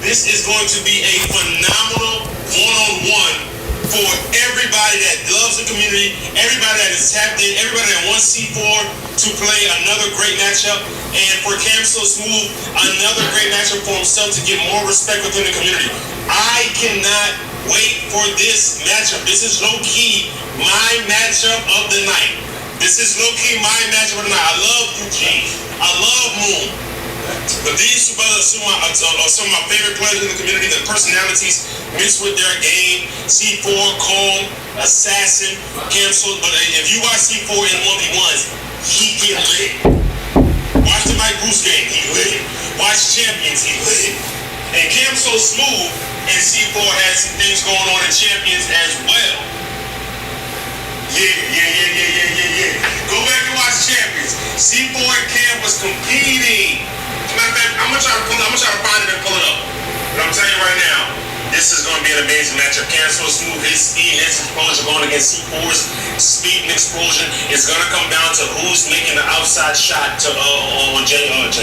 This is going to be a phenomenal one-on-one for everybody that loves the community, everybody that is tapped in, everybody that wants C4 to play another great matchup, and for Cam So Smooth, another great matchup for himself to get more respect within the community. I cannot wait for this matchup. This is low-key my matchup of the night. This is low-key my matchup of the night. I love Eugene. I love Moon. But these two brothers are some of my favorite players in the community. The personalities mixed with their game. C4, Cole, Assassin, Cancel. But if you watch C4 in 1v1s, he get lit. Watch the Mike Bruce game, he lit. Watch Champions, he lit. And Cam So Smooth and C4 has some things going on in Champions as well. Yeah. Go back and watch Champions. C4 and Cam was competing. Matter of fact, I'm gonna try to find it and pull it up. But I'm telling you right now, this is gonna be an amazing matchup. Cam So Smooth, his speed and his explosion going against C4's speed and explosion. It's gonna come down to who's making the outside shot to on July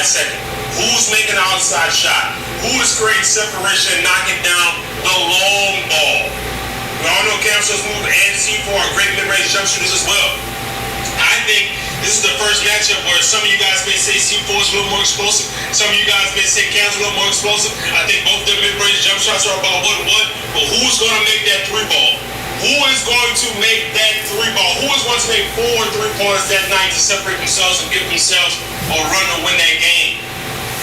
2nd. Who's making the outside shot? Who is creating separation and knocking down the long ball? We all know Cam So Smooth and C4 are great mid-range jump shooters as well. I think this is the first matchup where some of you guys may say C4 is a little more explosive. Some of you guys may say Cam's a little more explosive. I think both their mid-range jump shots are about 1-1. But who's going to make that 3-ball? Who is going to make that 3-ball? Who is going to make 4 3-pointers that night to separate themselves and give themselves a run to win that game?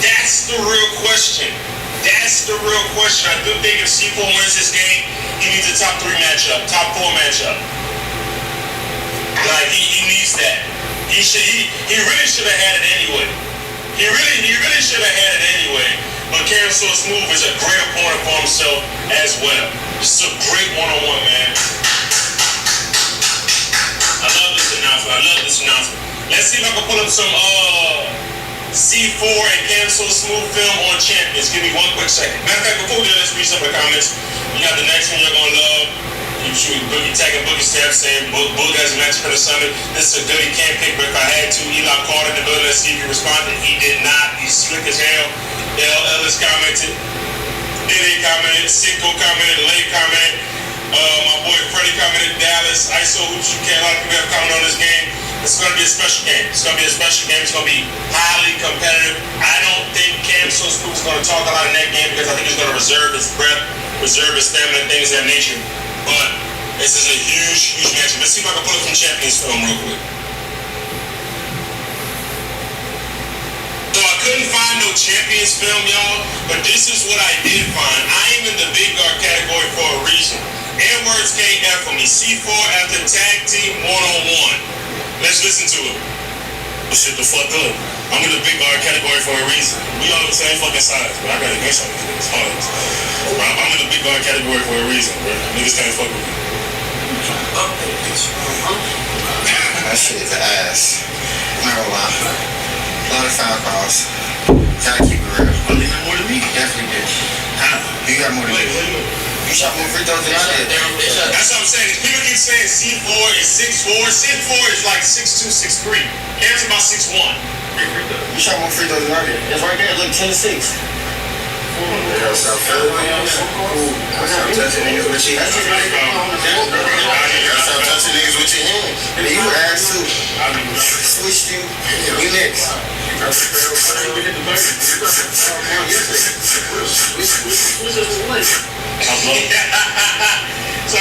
That's the real question. That's the real question. I do think if C4 wins this game, he needs a top 3 matchup, top 4 matchup. Like, he needs that. He really should have had it anyway. He really should have had it anyway. But Cam So Smooth is a great opponent for himself as well. This is a great one-on-one, man. I love this announcement. Let's see if I can pull up some C4 and Cam So Smooth film on Champions. Give me one quick second. Matter of fact, before we do, let's read some of the comments. You got the next one you're gonna love. You shooting Boogie, tagging Boogie Stamp, saying Boog has a match for the Summit. This is a good, he can't pick, but if I had to, Eli called in the building, let's see if he responded. He did not. He's slick as hell. L. Ellis commented. Diddy commented. Cinco commented. Lay commented. My boy Freddie commented. Dallas. ISO Hoops UK. A lot of people have commented on this game. It's going to be a special game. It's going to be highly competitive. I don't think Cam So Smooth is going to talk a lot in that game because I think he's going to reserve his breath, reserve his stamina, and things of that nature. But this is a huge matchup. Let's see if I can pull it from Champions film real quick. So I couldn't find no Champions film, y'all, but this is what I did find. I am in the big guard category for a reason. Edwards can't F for me. C4 after tag team one-on-one. Let's listen to it. Shit the fuck up. I'm in the big guard category for a reason. We all the same fucking size, but I got against on these niggas. I'm in the big guard category for a reason, bro. Niggas can't fuck with me. That shit is ass. Not gonna lie. A lot of foul calls. Gotta keep it real. I think more than me. Definitely did. You got more than me. You shot more free throws than I did. That's what I'm saying. People keep saying C4 is 6'4". C4 is like 6'2", 6'3". Cam's about 6'1". You shot more free throws than I did. That's right there. Look, 10-6. Stop touching niggas with your hands. Stop touching niggas with your hands. And you were ass too. Switched you. You next. So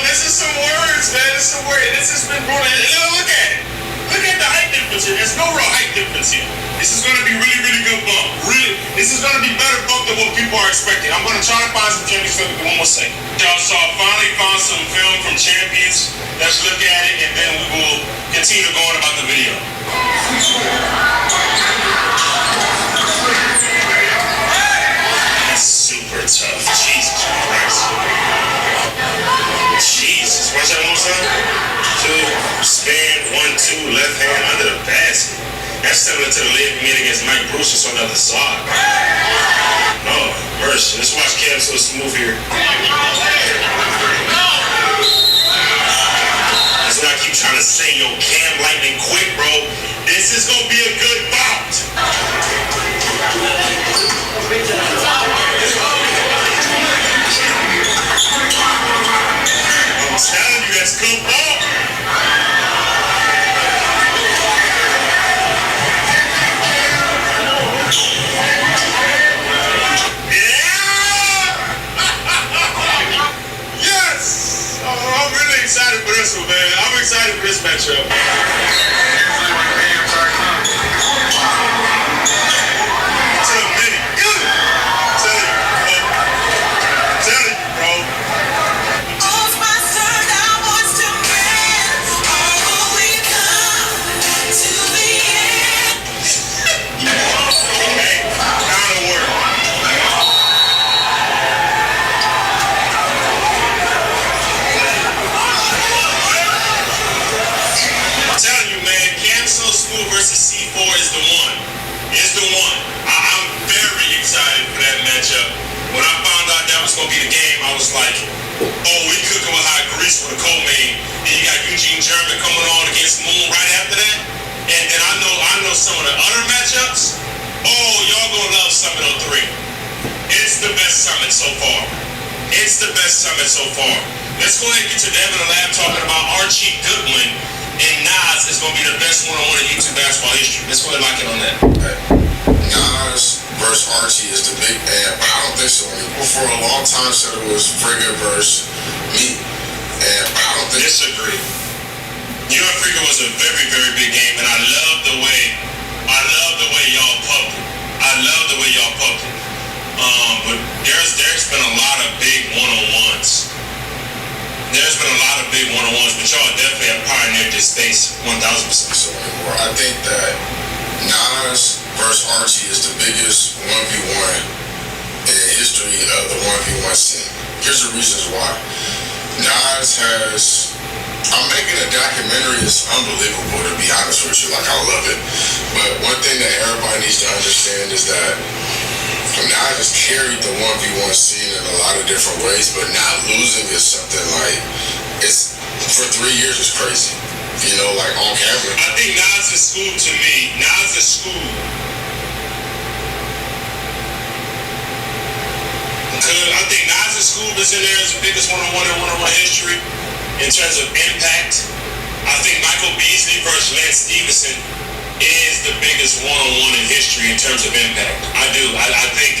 this is some words, man. This is some words. This has been brought in. Look at it. Look at the height difference here. There's no real height difference here. This is going to be really good bump. This is going to be better bump than what people are expecting. I'm going to try to find some Champions film in 1 more second. Y'all, so I finally found some film from Champions. Let's look at it, and then we will continue going about the video. That's super tough. Jesus Christ. Jesus. Watch that one more time. 2, spin, 1, 2, left hand under the basket. That's similar to the leg meet against Mike Bruce on the other side. Oh, mercy. Let's watch Cam So Smooth here. That's what I keep trying to say, yo. Cam lightning quick, bro. This is gonna be a good bout. was going to be the game, I was like, oh, we cooking with hot grease with a co-main. Then you got Eugene German coming on against Moon right after that. And then I know some of the other matchups. Oh, y'all going to love Summit 03. It's the best Summit so far. It's the best Summit so far. Let's go ahead and get to Devin and Lab talking about Archie Goodwin and Nas is going to be the best one-on-one in YouTube basketball history. Let's go ahead and lock in on that. Nas versus Archie is the big, but I don't think so anymore. For a long time, said it was Frigga versus me, but I don't think. Disagree. You and Frigga was a very, very big game, and I love the way y'all pumped it. But there's been a lot of big one-on-ones. But y'all definitely have pioneered this space 1,000%. So anymore. I think that Nas versus Archie is the biggest 1v1 in the history of the 1v1 scene. Here's the reasons why. Nas has... I'm making a documentary. It's unbelievable, to be honest with you. Like, I love it. But one thing that everybody needs to understand is that Nas has carried the 1v1 scene in a lot of different ways, but not losing is something like, it's, for 3 years, it's crazy. You know, like on camera. I think Nas is school to me. Nas is school. I think Nas' school is in there as the biggest one-on-one in one-on-one history in terms of impact. I think Michael Beasley versus Lance Stevenson is the biggest one-on-one in history in terms of impact. I do. I think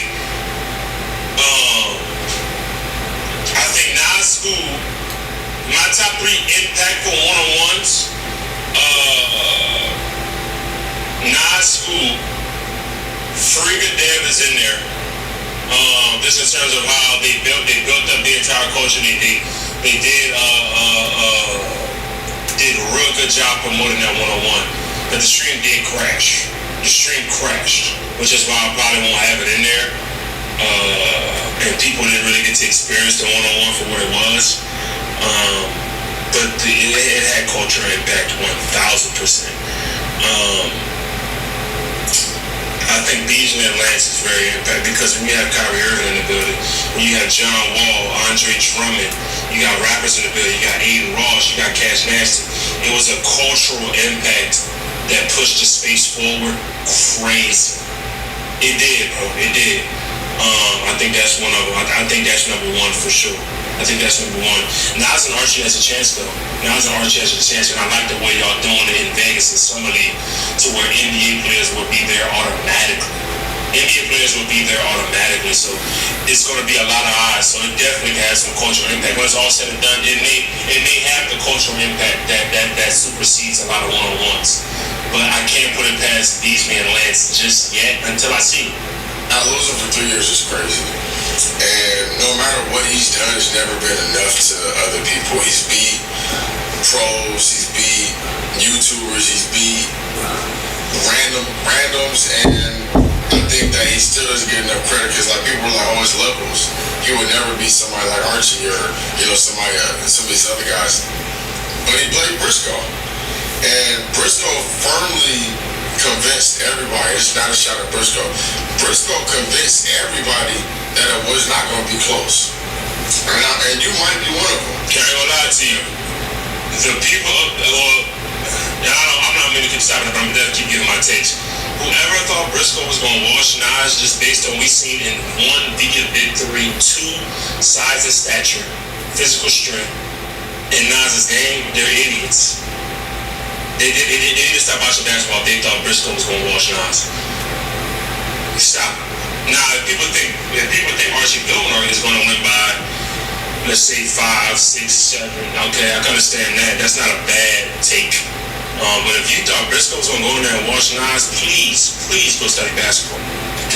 Nas' school, my top 3 impactful one-on-ones, Nas' school, Frigga Dev is in there. Just in terms of how they built up the entire culture. They did a real good job promoting that one-on-one. But the stream did crash. The stream crashed, which is why I probably won't have it in there. And people didn't really get to experience the one-on-one for what it was. But it had cultural impact 1,000%. I think Beasley and Lance is very impactful because when you have Kyrie Irving in the building, when you have John Wall, Andre Drummond, you got rappers in the building, you got Aiden Ross, you got Cash Nasty. It was a cultural impact that pushed the space forward crazy. It did, bro. It did. I think that's one of them. I think that's number 1 for sure. I think that's number 1. Nas and Archie has a chance, though. Nas and Archie has a chance, and I like the way y'all doing it in Vegas and Summer League to where NBA players will be there automatically. So it's going to be a lot of eyes. So it definitely has some cultural impact. When it's all said and done, it may have the cultural impact that supersedes a lot of one-on-ones. But I can't put it past Beasley and Lance just yet until I see it. Now, losing for 3 years is crazy. And no matter what he's done, it's never been enough to other people. He's beat pros, he's beat YouTubers, he's beat randoms, and I think that he still doesn't get enough credit because like people are like, oh, it's levels. He would never be somebody like Archie or some of these other guys. But he played Briscoe, and Briscoe firmly convinced everybody. It's not a shot at Briscoe. Briscoe convinced everybody that it was not going to be close. And you might be one of them. Can't gonna lie to you. The people, I'm not many keep stopping it, but I'm gonna keep giving my takes. Whoever thought Briscoe was gonna wash Nas just based on we seen in 1 Big 3, 2 size and stature, physical strength, in Nas's game, they're idiots. They need to stop watching basketball if they thought Briscoe was gonna wash Nas. Stop. Now, if people think Archie Goodwin is gonna win by, let's say 5, 6, 7, okay, I can understand that. That's not a bad take. But if you thought Briscoe was gonna go in there and wash Nas, please go study basketball.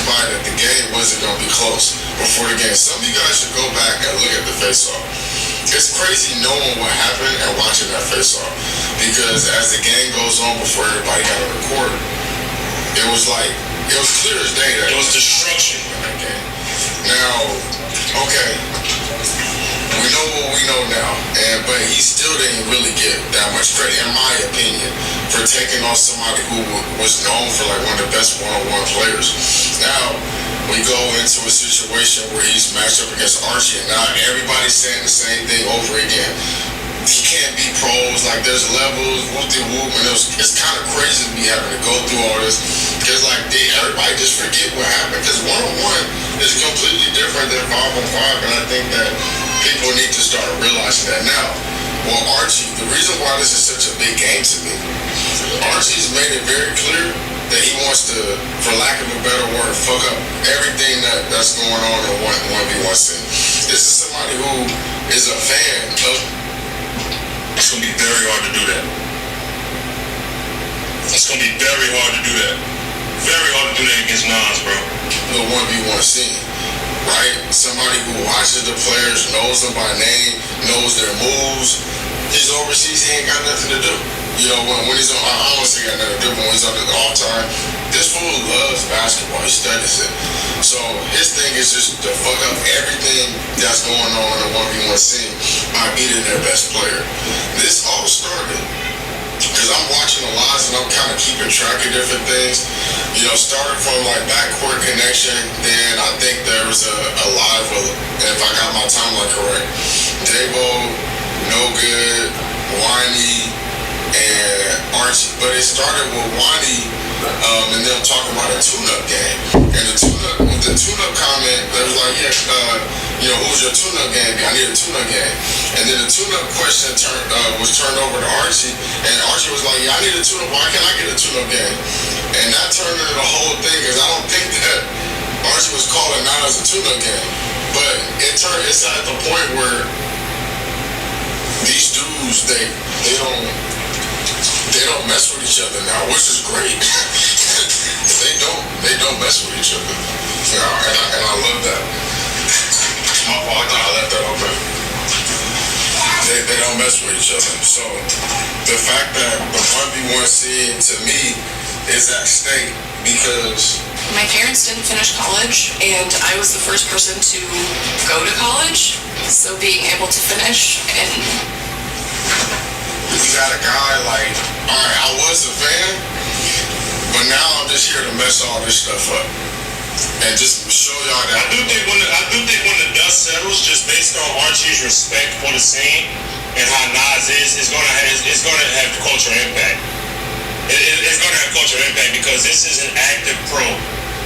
That the game wasn't gonna be close before the game. Some of you guys should go back and look at the face-off. It's crazy knowing what happened and watching that face-off. Because as the game goes on before everybody got on the court, it was clear as day that it was destruction in that game. Now, okay, we know what we know now, but he still didn't really get that much credit, in my opinion, for taking on somebody who was known for like one of the best one-on-one players Now, we go into a situation where he's matched up against Archie, and now everybody's saying the same thing over again. He can't be pros, like there's levels, whoop-de-whoop, and it's kind of crazy to be having to go through all this, because like everybody just forget what happened, because one-on-one is completely different than 5-on-5, and I think that people need to start realizing that now. Well, Archie, the reason why this is such a big game to me, Archie's made it very clear that he wants to, for lack of a better word, fuck up everything that's going on in 1v1 scene. This is somebody who is a fan of. It's gonna be very hard to do that. It's gonna be very hard to do that. Very hard to do that against Nas, bro. The 1v1 scene, right? Somebody who watches the players, knows them by name, knows their moves. He's overseas, he ain't got nothing to do. You know, when he's on, I don't want to say he got nothing to do, but when he's on the off time, this fool loves basketball, he studies it. So his thing is just to fuck up everything that's going on in the 1v1 scene by beating their best player. This all started because I'm watching the lives and I'm kind of keeping track of different things. You know, started from like backcourt connection, then I think there was a live, if I got my timeline correct, Davo, No Good, Whiny, and Archie. But it started with Whiny and them talking about a tune-up game. And the tune-up comment, they was like, yeah, who's your tune-up game? I need a tune-up game. And then the tune-up question was turned over to Archie, and Archie was like, yeah, I need a tune-up. Why can't I get a tune-up game? And that turned into the whole thing, because I don't think that Archie was calling Nas a tune-up game. But it's at the point where these dudes, they don't mess with each other now, which is great. they don't mess with each other. You know, and I love that. My fault, I thought I left that open. They don't mess with each other. So the fact that the 1v1 scene to me is at stake because my parents didn't finish college and I was the first person to go to college. So being able to finish and you got a guy like, all right, I was a fan, but now I'm just here to mess all this stuff up and just show y'all that. I do think when the dust settles, just based on Archie's respect for the scene and how Nas is, it's gonna have cultural impact. It's gonna have cultural impact because this is an active pro.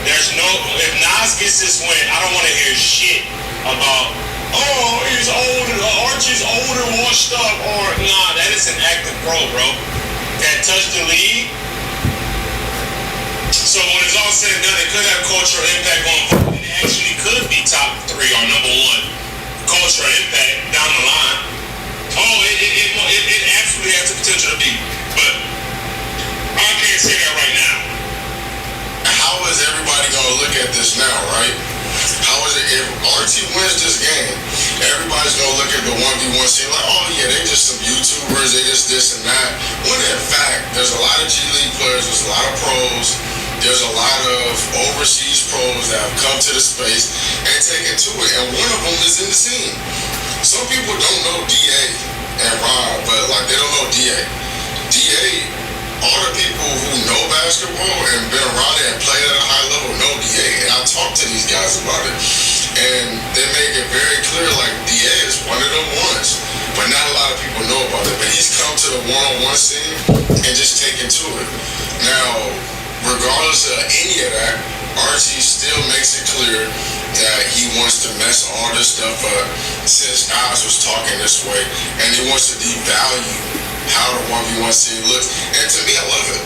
There's no, if Nas gets this win, I don't want to hear shit about, oh, he's older, Archie's older, washed up, or nah, that is an active pro, bro. That touched the league. So when it's all said and done, it could have cultural impact on. It actually could be top 3 or number 1 cultural impact down the line. Oh, it absolutely has the potential to be, but I can't say that right now. How is everybody gonna look at this now, right? How is it if Archie wins this game? Everybody's gonna look at the 1v1 scene like, oh yeah, they just some YouTubers, they just this and that. When in fact, there's a lot of G League players, there's a lot of pros, there's a lot of overseas pros that have come to the space and taken to it, and one of them is in the scene. Some people don't know DA and Rob, but like they don't know DA. DA, all the people who know basketball and been around it and played at a high level know DA, and I talk to these guys about it, and they make it very clear like DA is one of them ones, but not a lot of people know about it, but he's come to the one-on-one scene and just taken to it. Now, regardless of any of that, Archie still makes it clear that he wants to mess all this stuff up since Nas was talking this way, and he wants to devalue how the 1v1 scene looks. And to me, I love it.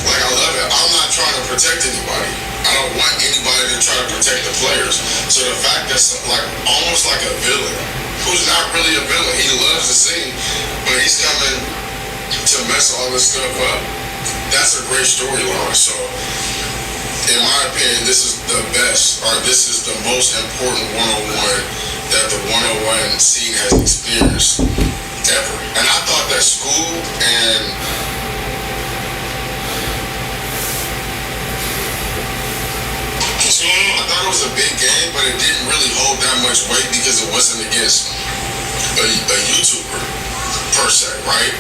Like, I love it. I'm not trying to protect anybody. I don't want anybody to try to protect the players. So the fact that, like, almost like a villain, who's not really a villain, he loves the scene, but he's coming to mess all this stuff up. That's a great storyline. So, in my opinion, this is the best, or this is the most important one-on-one that the 101 scene has experienced ever. And I thought that school and I thought it was a big game, but it didn't really hold that much weight because it wasn't against a YouTuber per se, right?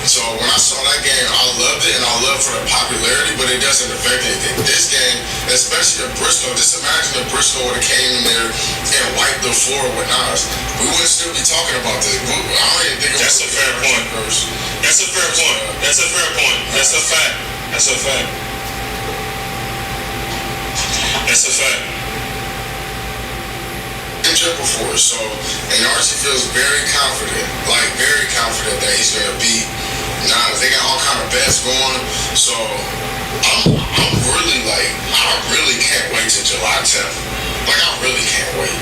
So when I saw that game, I loved it, and I loved for the popularity, but it doesn't affect anything. This game, especially if Briscoe, just imagine if Briscoe would have came in there and wiped the floor with Nas. We wouldn't still be talking about this. I don't even think That's a fair point. That's a fair point. That's a fair point. That's a fact. That's a fact. That's a fact. Triple Force. So, and Archie feels very confident that he's gonna beat Nas. They got all kind of bets going. So, I'm really like, I really can't wait till July 10th. Like, I really can't wait,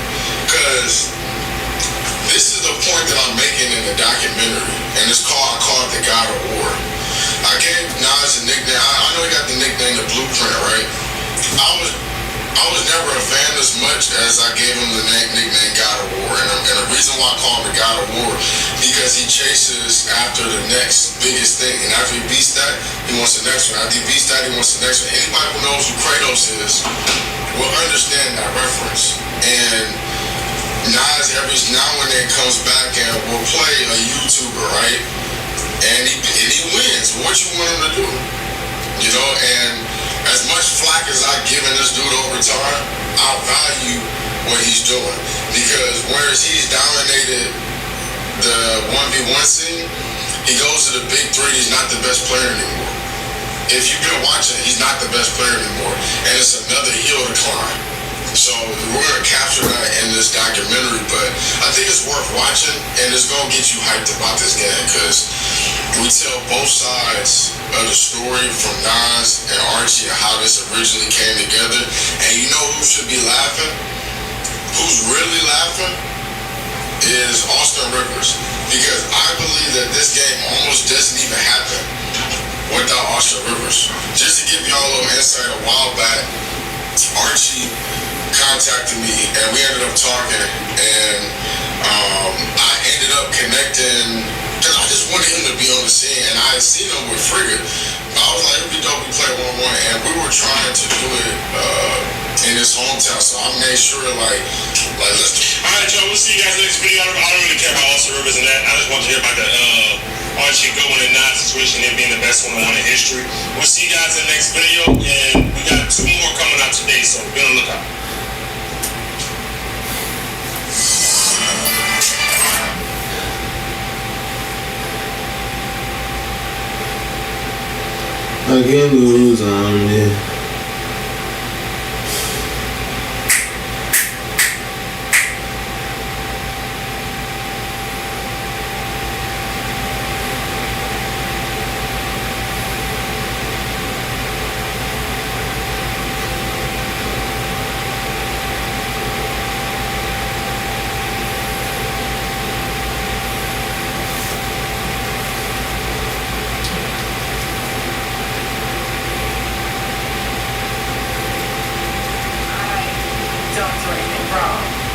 because this is the point that I'm making in the documentary, and I call it the God of War. I gave Nas a nickname. I know he got the nickname the Blueprint, right? I was never a fan as much as I gave him the nickname God of War. And the reason why I call him the God of War, because he chases after the next biggest thing. And after he beats that, he wants the next one. After he beats that, he wants the next one. Anybody who knows who Kratos is will understand that reference. And Nas every now and then comes back and will play a YouTuber, right? And he wins. What you want him to do? You know, and as much flack as I've given this dude over time, I value what he's doing. Because whereas he's dominated the 1v1 scene, he goes to the big three, he's not the best player anymore. If you've been watching, he's not the best player anymore. And it's another hill to climb. So we're going to capture that in this documentary, but I think it's worth watching, and it's going to get you hyped about this game, because we tell both sides of the story from Nas and Archie and how this originally came together. And you know who should be laughing? Who's really laughing is Austin Rivers, because I believe that this game almost doesn't even happen without Austin Rivers. Just to give y'all a little insight, a while back, Archie contacted me and we ended up talking, and I ended up connecting because I just wanted him to be on the scene, and I had seen him with Frigga. I was like, it'd be dope we play 1-1, and we were trying to do it in his hometown, so I made sure like let's do. Alright, Joe, we'll see you guys next video. I don't really care about Austin Rivers and that. I just want to hear about the Archie going and Nas situation, it being the best 1-1 in history. We'll see you guys in the next video, and we got 2 more coming out today, so be on the lookout. I can lose on me.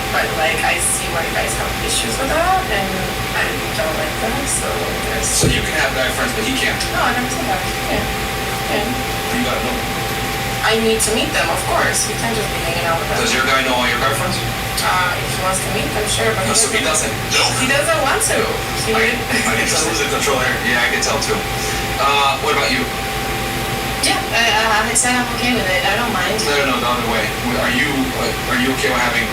But like, I see why you guys have issues with that, and I don't like that. So there's. So you can have guy friends, but he can't. No, I never said that. Yeah. You gotta know. I need to meet them, of course. You can't just be hanging out with them. Does your guy know all your guy friends? If he wants to meet them, sure, but No, so he doesn't. He doesn't want to. I can tell who's in control here. Yeah, I can tell too. What about you? Yeah, I said I'm okay with it. I don't mind. No, the other way. Are you okay with having?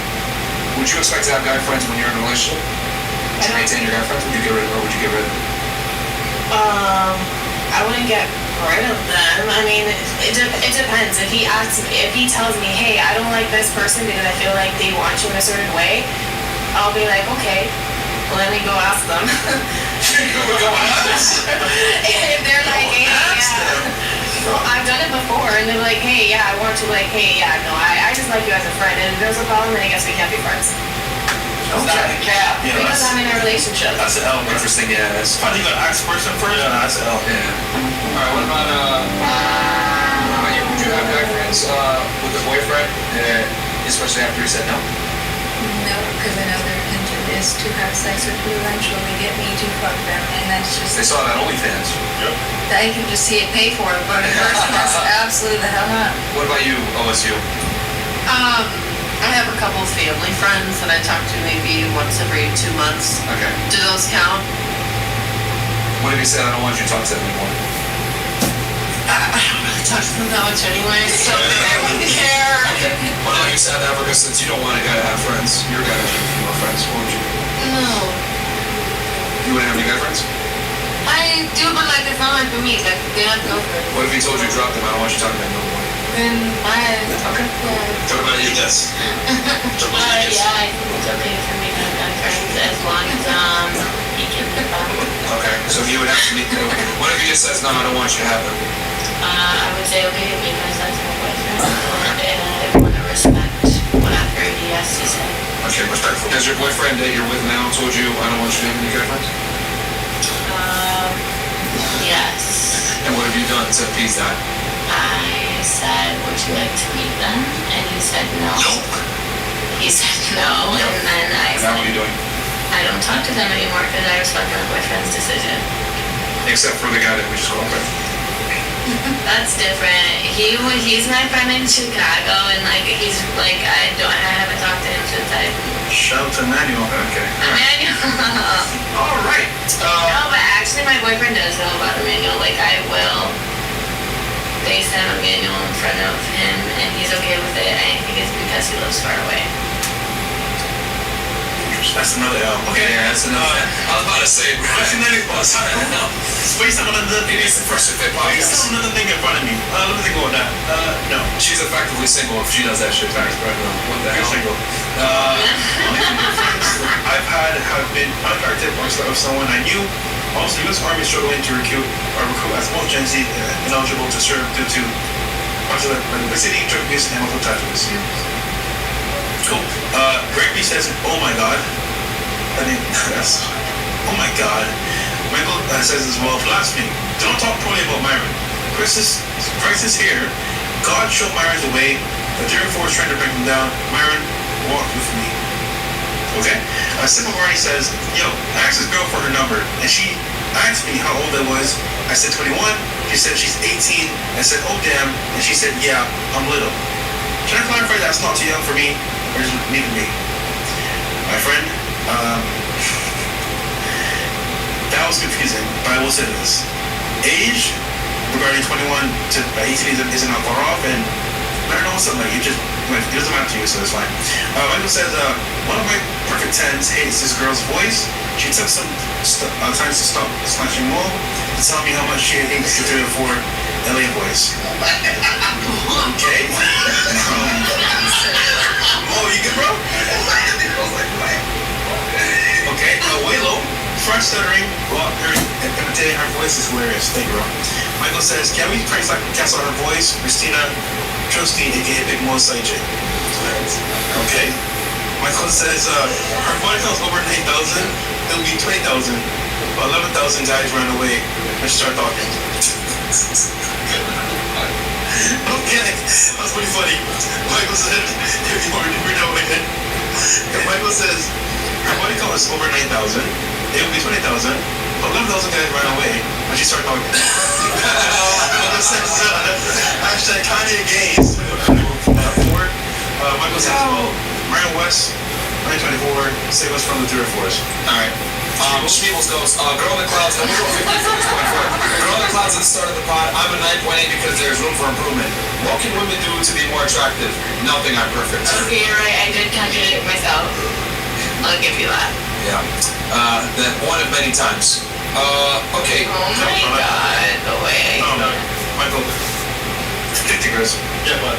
Would you expect to have guy friends when you're in a relationship? To maintain your guy friends? Would you get rid of, or would you get rid of them? I wouldn't get rid of them. I mean, it depends. If he tells me, hey, I don't like this person because I feel like they want you in a certain way, I'll be like, okay, well, let me go ask them. Go ask. If they're like, hey, yeah. Well, I've done it before, and they're like, hey, yeah, I want to, like, hey, yeah, no, I just like you as a friend, and if there's a problem, then I guess we can't be friends. Okay. Not a cap. Yeah, because I'm in a relationship. That's an L. Interesting. Yeah, that's funny. You gotta ask the person first. Yeah, that's an L. Yeah. All right. What about you? Would you have guy friends with a boyfriend, especially after he said no? No, because another intention is to have sex with who eventually get me to fuck them, and that's just. They saw that OnlyFans. Yep. I can just see it pay for it, but in person, that's absolutely the hell not. What about you, OSU? I have a couple of family friends that I talk to maybe once every 2 months. Okay. Do those count? What if he said, I don't want you to talk to them anymore? I don't really talk to them that much anyway, so maybe I wouldn't care. What about you, South Africa, since you don't want a guy to have friends? You're a guy to have more friends. What would you do? No. You wouldn't have any guy friends? I do, but like it's not like for me. Like they have girlfriends. What if he told you to drop them? I don't want you talking to them no more. Then I. Okay. Yeah. What about you? Yes. Yeah, I think it's okay for me to have guy friends as long as he can be fun. Okay, so he would have to meet. What if he just says, no, I don't want you to have them? I would say okay because that's my boyfriend, and I want to respect whatever he has to say. Okay, respectful. Has your boyfriend that you're with now told you, I don't want you to have any guy friends? Yes. And what have you done to appease that? I said, would you like to meet them? And he said no. Nope. He said no, and then I And now what are said, you doing? I don't talk to them anymore because I respect my boyfriend's decision. Except for the guy that we just called with. That's different. He's my friend in Chicago, and like he's like I haven't talked to him since I. Shout to Emmanuel. Okay. Emmanuel. All right. No, but actually, my boyfriend does know about Emmanuel. Like I will FaceTime Emmanuel in front of him, and he's okay with it. I think it's because he lives far away. That's another L. Okay, yeah, that's enough. I was about to say, What's your name? No. Space on another thing. It's the Fresh Fit podcast. Space on another thing in front of me. Let me think about that. No. She's effectively single if she does that shit back. What the You're hell? single. Have been unattractive of someone I knew. Also, U.S. Army is struggling to recruit as most Gen Z ineligible to serve due to obesity, drug abuse, and multiple tattoos. Cool. Greg B says, oh my god. I think that's, oh my god. Michael says as well, blasphemy. Don't talk poorly about Myron. Christ is here. God showed Myron the way. The Jerry Ford is trying to bring him down. Myron, walk with me. Okay? Simba Marty says, yo, I asked this girl for her number, and she asked me how old I was. I said 21. She said she's 18. I said, oh damn. And she said, yeah, I'm little. Can I clarify that's not too young for me, or just need me? My friend, that was confusing, but I will say this. Age regarding 21 to 18 isn't that far off, and I don't know something like it doesn't matter to you, so it's fine. Michael says, one of my perfect 10s hates this girl's voice. She took some time to stop slashing Mo to tell me how much she hates the 3 or 4 LA voice. Okay. Oh, you good, bro? Okay, Waylo, front stuttering, well, imitating her voice is hilarious. Thank you, bro. Michael says, can we prank cancel her voice? Christina Trusty, aka Big Mo Saiji. Okay. Michael says, her body count's over 9,000. It'll be 20,000. 11,000 guys ran away and start talking. Okay, that's pretty funny. Michael said, we're no way. Michael says, her body count is over 9,000. It will be 20,000. 11,000 guys ran away when she started talking. Michael says, hashtag Kanye gays. Michael says, well, Ryan West, 924, save us from the 3 or 4s. Alright. Schmeebles goes, Girl in the Clouds, and we go 50 for this point forward. Girl in the Clouds at the start of the pod, I'm a 9.8 because there's room for improvement. What can women do to be more attractive? Nothing, I'm perfect. Okay, you're right. I did contradict myself. I'll give you that. Yeah. Then one of many times. Okay. Oh my god, the way I No, Michael, 50 girls. Yeah, but.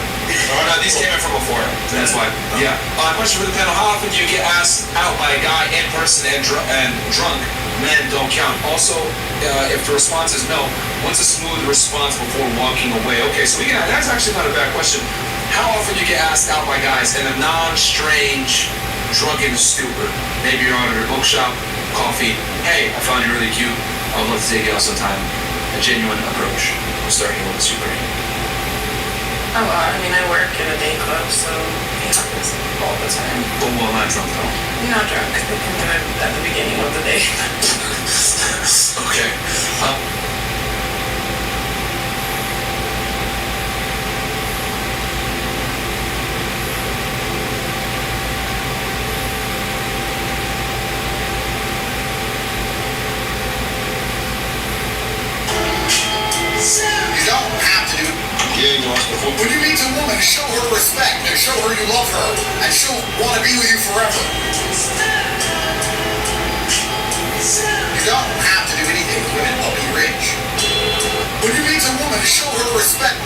These came in from before. That's why. Yeah. Question for the panel: how often do you get asked out by a guy in person and drunk? Men don't count. Also, if the response is no, what's a smooth response before walking away? Okay, so yeah, that's actually not a bad question. How often do you get asked out by guys in a non-strange, drunken stupor? Maybe you're out at a bookshop, coffee. Hey, I found you really cute. I would love to take you out sometime. A genuine approach. We'll start here with the super. Oh, I mean, I work in a day club, so it happens all the time. But well, not drunk though. Not drunk. They can do it at the beginning of the day. Okay. When you meet a woman, show her respect and show her you love her, and she'll want to be with you forever. You don't have to do anything with women. I'll be rich. When you meet a woman, show her respect.